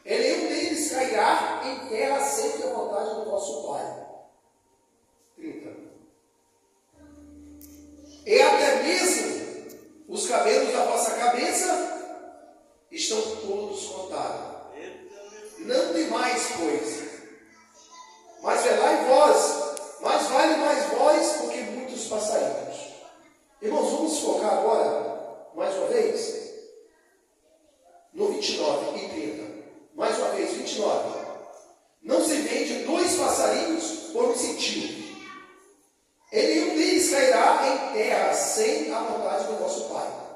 e nenhum deles cairá em terra sem que a vontade do vosso Pai. 30. E até mesmo os cabelos da vossa cabeça estão todos contados. Não temais, pois, mas velai vós, mais vale mais vós do que muitos passarinhos. Irmãos, vamos focar agora, mais uma vez, no 29 e 30. Mais uma vez, 29. Não se vende 2 passarinhos por um centímetro, e nenhum deles cairá em terra sem a vontade do vosso Pai.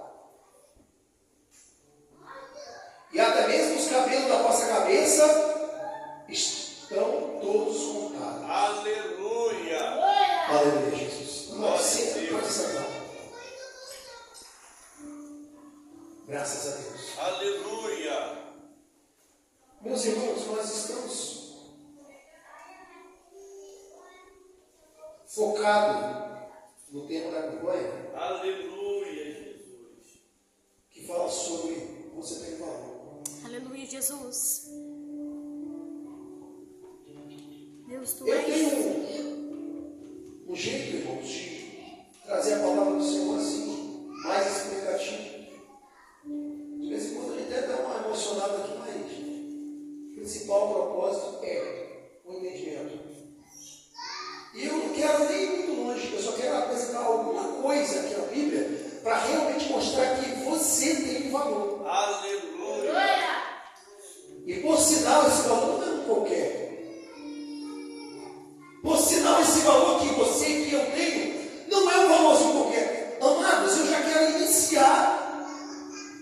E até mesmo os cabelos da vossa cabeça estão todos contados. Aleluia! Aleluia, Jesus. Nossa, pode sentar. Graças a Deus. Aleluia! Meus irmãos, nós estamos focados no tema da campanha. Aleluia, Jesus! Que fala sobre você tem valor. Aleluia, Jesus. Deus, tu Eu és. tenho um jeito, irmãos, de trazer a palavra do Senhor assim, mais explicativo. De vez em quando a gente até dá uma emocionada aqui, mas o principal propósito é o entendimento. E eu não quero nem ir muito longe, eu só quero apresentar alguma coisa aqui na Bíblia para realmente mostrar que você tem um valor. Aleluia! E por sinal, esse valor não é um qualquer. Por sinal, esse valor que você, que eu tenho, não é um valorzinho qualquer. Amados, eu já quero iniciar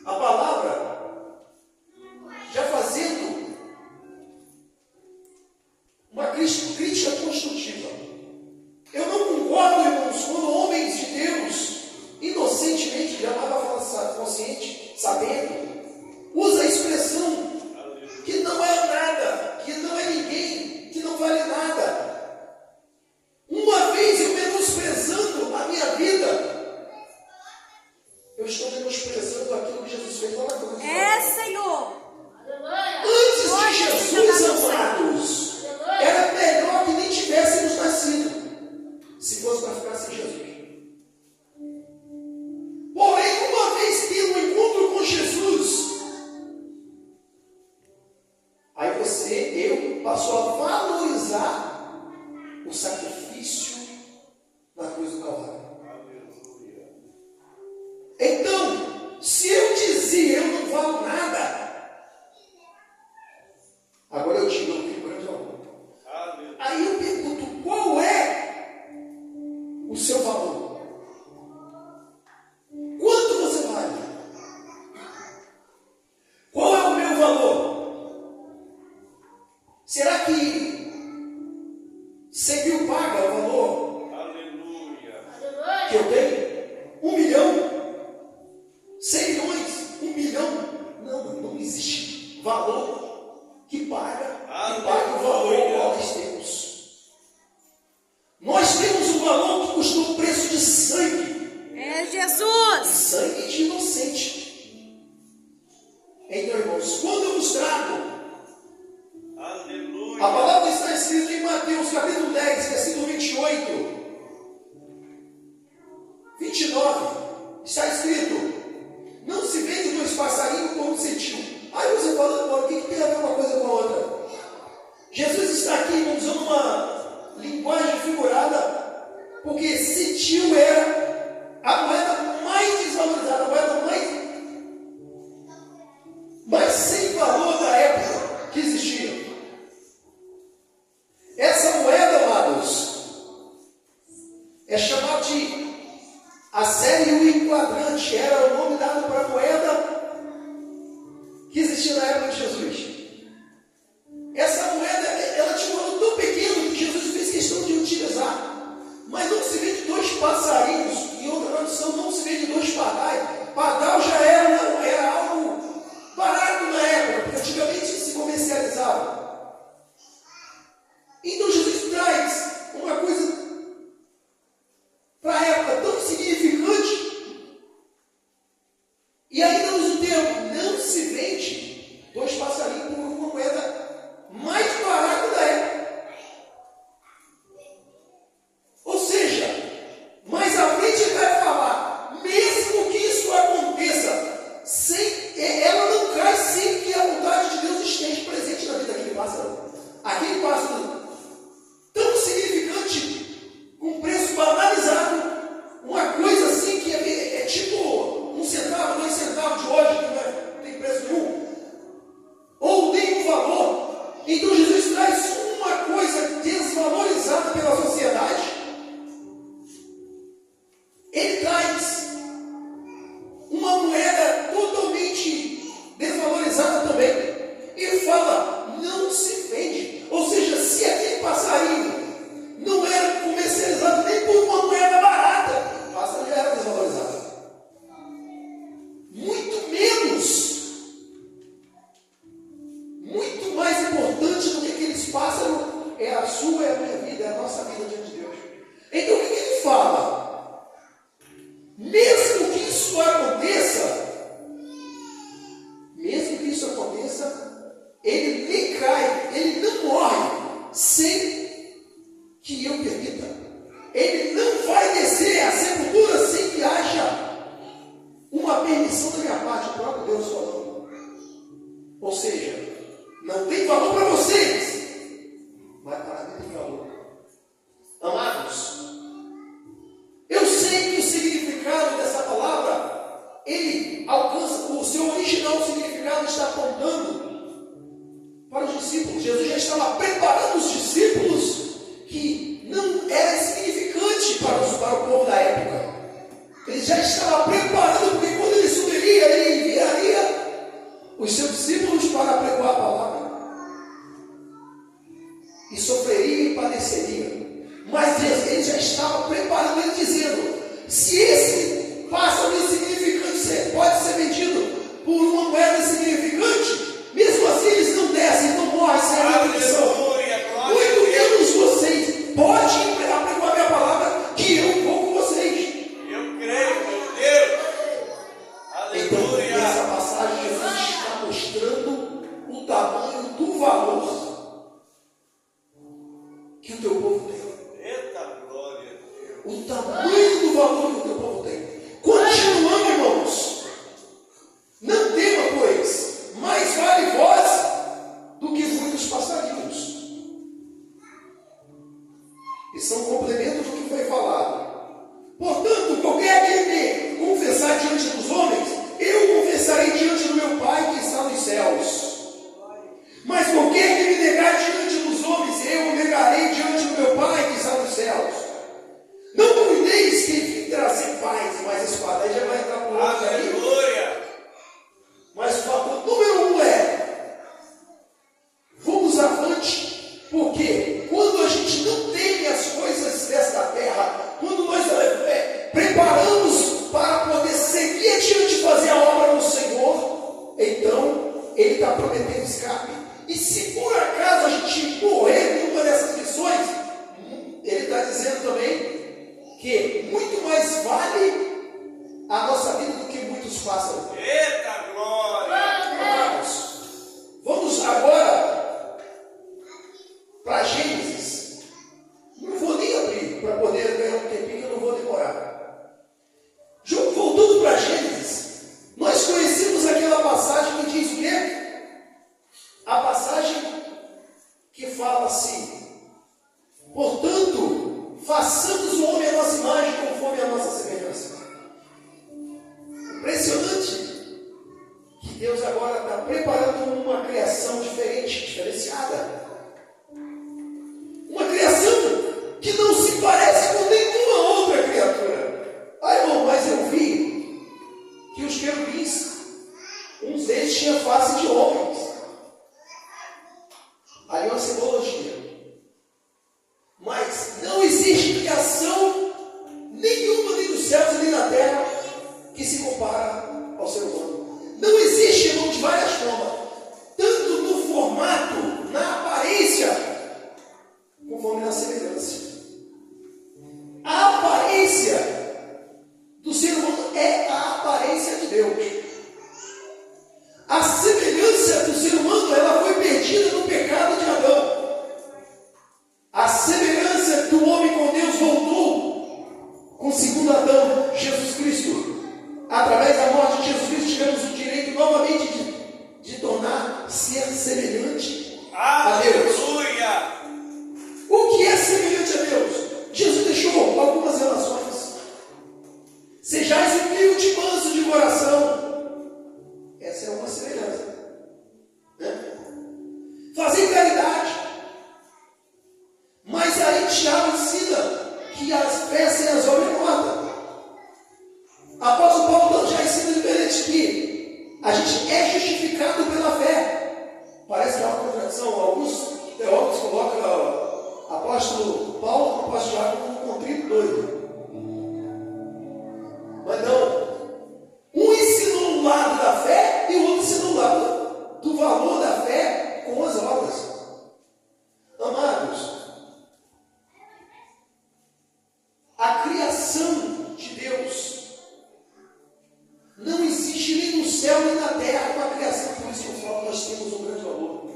a palavra já fazendo uma crítica construtiva. Eu não concordo, irmãos, quando homens de Deus, inocentemente, de amada força consciente, sabendo, usa a expressão que não é nada, que não é ninguém, que não vale nada. Uma vez eu menosprezando a minha vida, eu estou menosprezando aquilo que Jesus fez lá na cruz. É, Senhor. Antes de Jesus, amados, era melhor que nem tivéssemos nascido, se fosse para ficar sem Jesus. Porém, uma vez tendo um encontro com Jesus, aí eu passou a valorizar o sacrifício na cruz do Calvário. Então, se eu dizia eu não valo nada, agora eu digo eu tenho grande valor. Aí eu pergunto, qual é o seu valor? Quanto você vale? Qual é o meu valor? Será que 100 mil paga o valor Aleluia! que eu tenho? 1 milhão? 100 milhões? 1 bilhão? Não existe valor que paga o valor que nós temos. Nós temos um valor que custou o preço de sangue. É, Jesus. Sangue de inocente. Então, irmãos, quando eu vos trago, Aleluia! a palavra está escrita em Mateus capítulo 10, versículo 28, 29, está escrito, não se vende 2 passarinhos por um centímetro. Aí você fala, o que tem a ver uma coisa com a outra? Jesus está aqui usando uma linguagem figurada, porque centil era a moeda mais desvalorizada, a moeda mais sem valor da época que existia. Essa moeda, amados, é chamada de a série enquadrante, era o nome dado para a moeda que existia na época de Jesus. Essa moeda, ela tinha um valor tão pequeno que Jesus fez questão de utilizar. Mas não se vende 2 passarinhos, em outra tradução, não se vende 2 pardais. Pardal já era algo barato na época, porque antigamente se comercializava. Então Jesus traz uma coisa para a época tão significante, e ainda usa o termo, não se vende 2 passarinhos por uma moeda. ele me cai, ele não morre sem que eu permita. Ele não vai descer à sepultura sem que haja uma permissão da minha parte, o próprio Deus falando. Ou seja, não tem valor para vocês, mas para mim tem valor. Amados, eu sei que o significado dessa palavra, ele alcança, o seu original significado está apontando para os discípulos. Jesus já estava preparando os discípulos que não era significante para o povo da época. Ele já estava preparando, porque quando ele subiria, ele enviaria os seus discípulos para pregoar a palavra. E sofreria e padeceria. Mas ele já estava preparando, ele dizendo: se esse pássaro insignificante pode ser vendido por uma moeda insignificante, mesmo assim eles não descem, não morrem sem a bendição. Muito menos vocês. Pode apregoar a minha palavra, que eu vou com vocês. Eu creio, meu Deus. Então, Aleluia. nessa passagem, Jesus está mostrando o tamanho do valor que o teu povo tem. Eita glória. O tamanho do valor que o teu povo tem. Continuando, irmãos. Não tema, pois, mais vale vós do que muitos passarinhos. Isso é um complemento do que foi falado. Portanto, qualquer que me confessar diante dos homens, eu confessarei diante do meu Pai que está nos céus. Mas qualquer que me negar diante dos homens, eu o negarei diante do meu Pai que está nos céus. Não cuideis que vim trazer paz, mas espada. Aí já vai entrar por outro aí. Aleluia. Mas o fator número 1 é: vamos avante, porque quando a gente não teme as coisas desta terra, quando nós preparamos para poder seguir adiante e fazer a obra do Senhor, então Ele está prometendo escape. E se por acaso a gente morrer em uma dessas missões, Ele está dizendo também que muito mais vale a nossa vida do que muitos façam. Eita glória. Vamos agora para Gênesis. Não vou nem abrir para poder ganhar um tempinho, que eu não vou demorar. Voltando para Gênesis, nós conhecemos aquela passagem que diz o quê? A passagem que fala assim: portanto, façamos o homem a nossa imagem conforme a nossa semelhança. Impressionante que Deus agora está preparando uma criação diferente, diferenciada. Uma criação que não se parece com nenhuma outra criatura. Ah, irmão, mas eu vi que os querubins, uns deles tinham face de homens. Aí é uma simbologia. Mas não existe criação nenhuma, nem dos céus e nem da terra, que se compara ao ser humano. Não existe, irmão, de várias formas. Tanto no formato, na aparência, conforme na semelhança. A aparência do ser humano é a aparência de Deus. A semelhança do ser humano, ela foi perdida no pecado de Adão. A semelhança do homem com Deus voltou com o segundo Adão, Jesus Cristo. Através da morte de Jesus Cristo, tivemos o direito novamente de tornar ser semelhante a Deus. Aleluia. O que é semelhante a Deus? Jesus deixou algumas relações. Sejais humilde e manso de coração. Essa é uma semelhança. Né? Fazer caridade. Mas aí Tiago ensina que as fé sem as obras é morta. Apóstolo Paulo já ensina diferente que a gente é justificado pela fé. Parece que é uma contradição. Alguns teólogos colocam apóstolo Paulo, apóstolo Tiago como um contrito doido. Mas não. Um ensina um lado da fé e o outro ensina um lado do valor da fé com as obras. Amados, a criação de Deus não existe nem no céu nem na terra com a criação. Por isso que eu falo que nós temos um grande valor.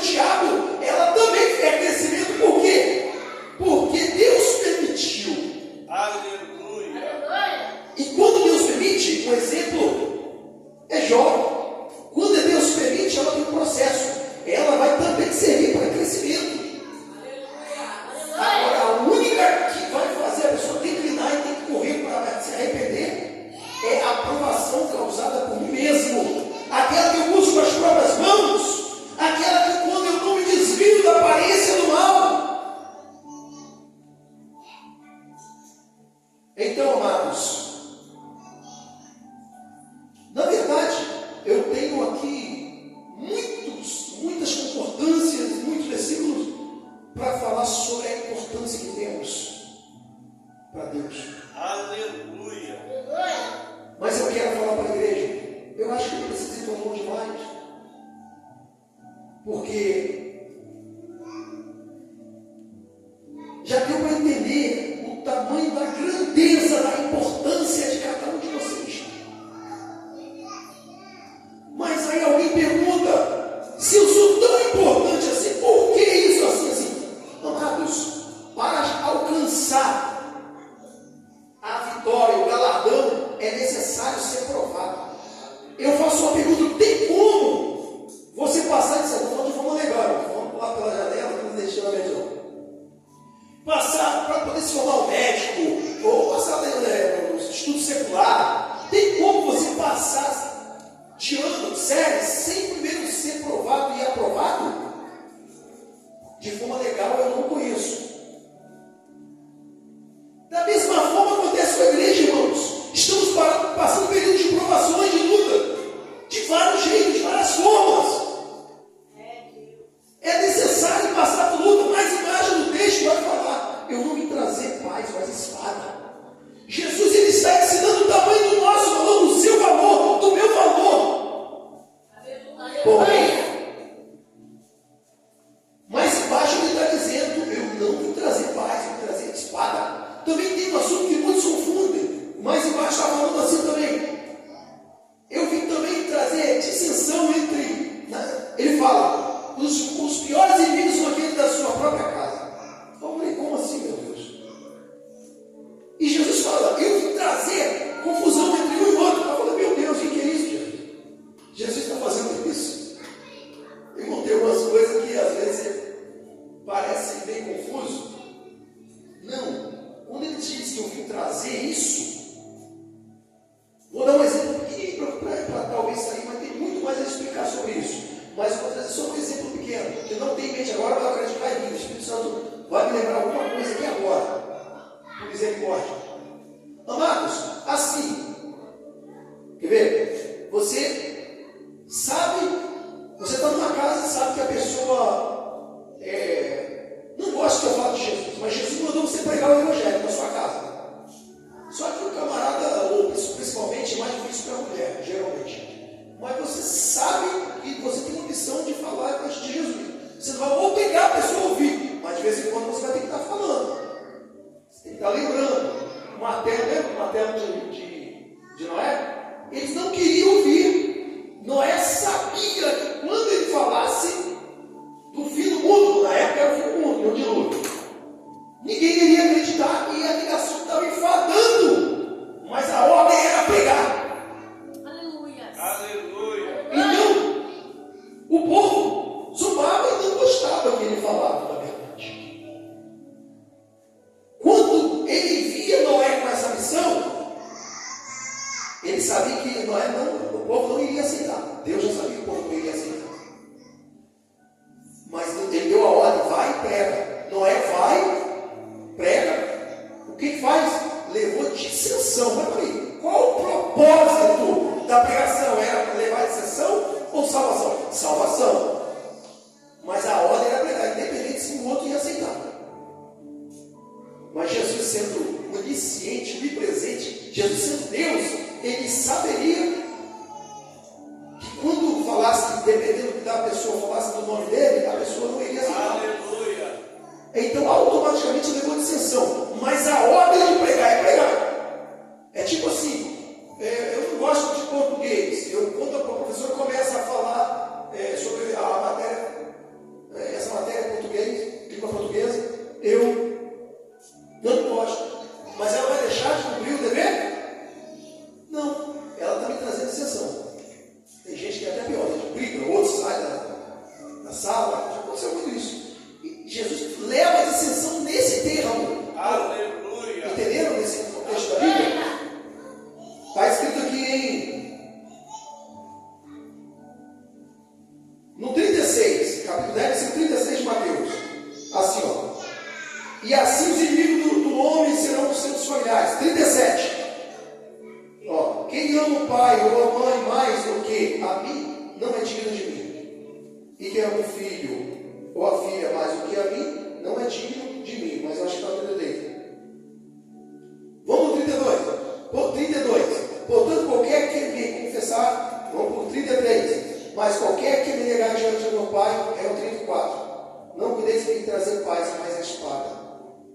diabo, ela também quer crescimento. Por quê? Porque Deus permitiu. Aleluia. E quando Deus permite, um exemplo é Jó. Quando Deus permite, ela tem um processo. Ela vai também servir para crescimento. Agora, a única que vai fazer a pessoa declinar e tem que correr para se arrepender é a aprovação causada por mim mesmo. Aquela que eu busco com as próprias mãos. Aquela que quando eu não me desvio da aparência do mal. Então, amados, na verdade, eu tenho aqui muitas concordâncias, muitos versículos para falar sobre a importância que temos para Deus. Aleluia. Mas eu quero falar para a igreja, eu acho que precisa ir tão longe demais. Porque já deu para entender o tamanho da grandeza, da importância de cada um de vocês. Mas aí alguém pergunta, se eu sou tão importante assim, por que isso assim? Amados, para alcançar a vitória, o galardão, é necessário ser provado. Eu faço uma pergunta, tem como você passar de certa forma de forma legal? Vamos pular pela janela, não deixando a melhor. Passar para poder se formar um médico, ou passar no estudo secular. Tem como você passar de ano, sério, sem primeiro ser provado e aprovado? De forma legal eu não conheço. Da mesma forma acontece com a igreja, irmãos. Estamos passando um período de provações, de luta, de vários jeitos, de várias formas. É necessário passar por luta, mas embaixo do texto vai falar, eu não vim trazer paz, mas espada. Jesus, ele está ensinando o tamanho do nosso valor, do seu valor, do meu valor. Porém, mas embaixo ele está dizendo, eu não vim trazer paz, eu vim trazer espada. Também tem um assunto que muitos confundem, mas embaixo está falando assim também. Eu vim também trazer dissensão entre, ele fala, os piores inimigos são aqueles da sua própria casa. Eu falei, como assim, meu Deus? E Jesus fala, eu vim trazer confusão entre um e outro. Eu falei, meu Deus, o que é isso, Jesus? Jesus está fazendo isso. Eu tem algumas coisas que às vezes parecem bem confuso. Não. Quando ele diz que eu vim trazer isso, vou dar um exemplo pequeno para talvez sair, mas tem muito mais a explicar sobre isso. Mas eu vou trazer só um exemplo pequeno, que não tem em mente agora, mas eu acredito que vai vir. O Espírito Santo vai me lembrar alguma coisa aqui agora. Por misericórdia. Amados, assim, quer ver? Você sabe, você está numa casa e sabe que a pessoa não gosta que eu fale de Jesus, mas Jesus mandou você pregar o evangelho na sua casa. Só que o camarada, ou principalmente, é mais difícil para a mulher, geralmente. Mas você sabe que você tem uma missão de falar de Jesus. Você não vai obrigar a pessoa a ouvir, mas de vez em quando você vai ter que estar falando. Você tem que estar lembrando. O martelo, lembra o martelo de Noé? Eles não queriam ouvir. Noé sabia que quando ele falasse do fim do mundo, na época era o fim do mundo, não o dilúvio, ninguém iria acreditar e a ligação estava enfadando, mas a ordem era pregar. Aleluia. Aleluia. Então, o povo zombava e não gostava que ele falava da verdade. Quando ele via Noé com essa missão, ele sabia que o povo não iria aceitar. Deus já sabia que o povo não iria aceitar. Mas ele deu a ordem, vai e prega. Noé vai, prega. O que faz? Levou dissensão. Mas peraí, qual o propósito da pregação? Era levar dissensão ou salvação? Salvação. Mas a ordem era pregar, independente se o outro ia aceitar. Mas Jesus sendo onisciente, onipresente, Jesus sendo Deus, ele saberia que quando falasse, dependendo da pessoa, falasse do nome dele, a pessoa não iria aceitar. Aleluia. Então automaticamente levou dissensão. Mas a ordem de pregar é pregar. É tipo assim, eu não gosto de português. Quando a professora começa a falar sobre a matéria E assim os inimigos do homem serão os seus familiares. 37. Ó, quem ama o pai ou a mãe mais do que a mim, não é digno de mim. E quem ama o filho ou a filha mais do que a mim, não é digno de mim. Mas eu acho que está tudo dentro. Vamos para o 32. 32. Portanto, qualquer que me confessar, vamos para o 33. Mas qualquer que me negar diante do meu pai, é o 34. Não cuideis de trazer paz, mas a espada.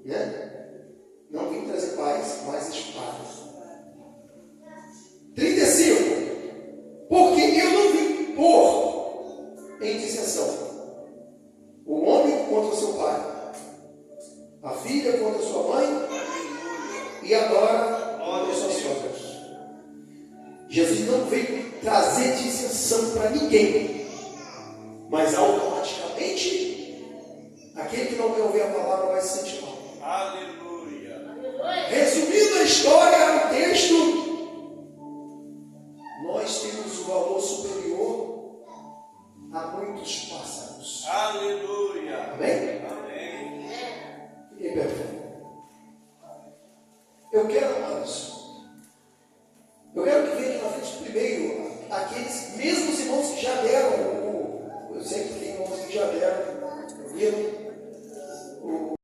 Né? Não vim trazer paz, mas a espada. 35. Porque eu não vim pôr em dissensão o homem contra o seu pai, a filha contra a sua mãe e a nora contra a sua sogra. Jesus não veio trazer dissensão para ninguém, mas automaticamente aquele que não quer ouvir a palavra vai se sentir mal. Aleluia. Resumindo a história, o texto, nós temos um valor superior a muitos pássaros. Aleluia. Amém? Amém. Fiquem perto. Eu quero, amados, eu quero que venha aqui na frente primeiro aqueles, mesmo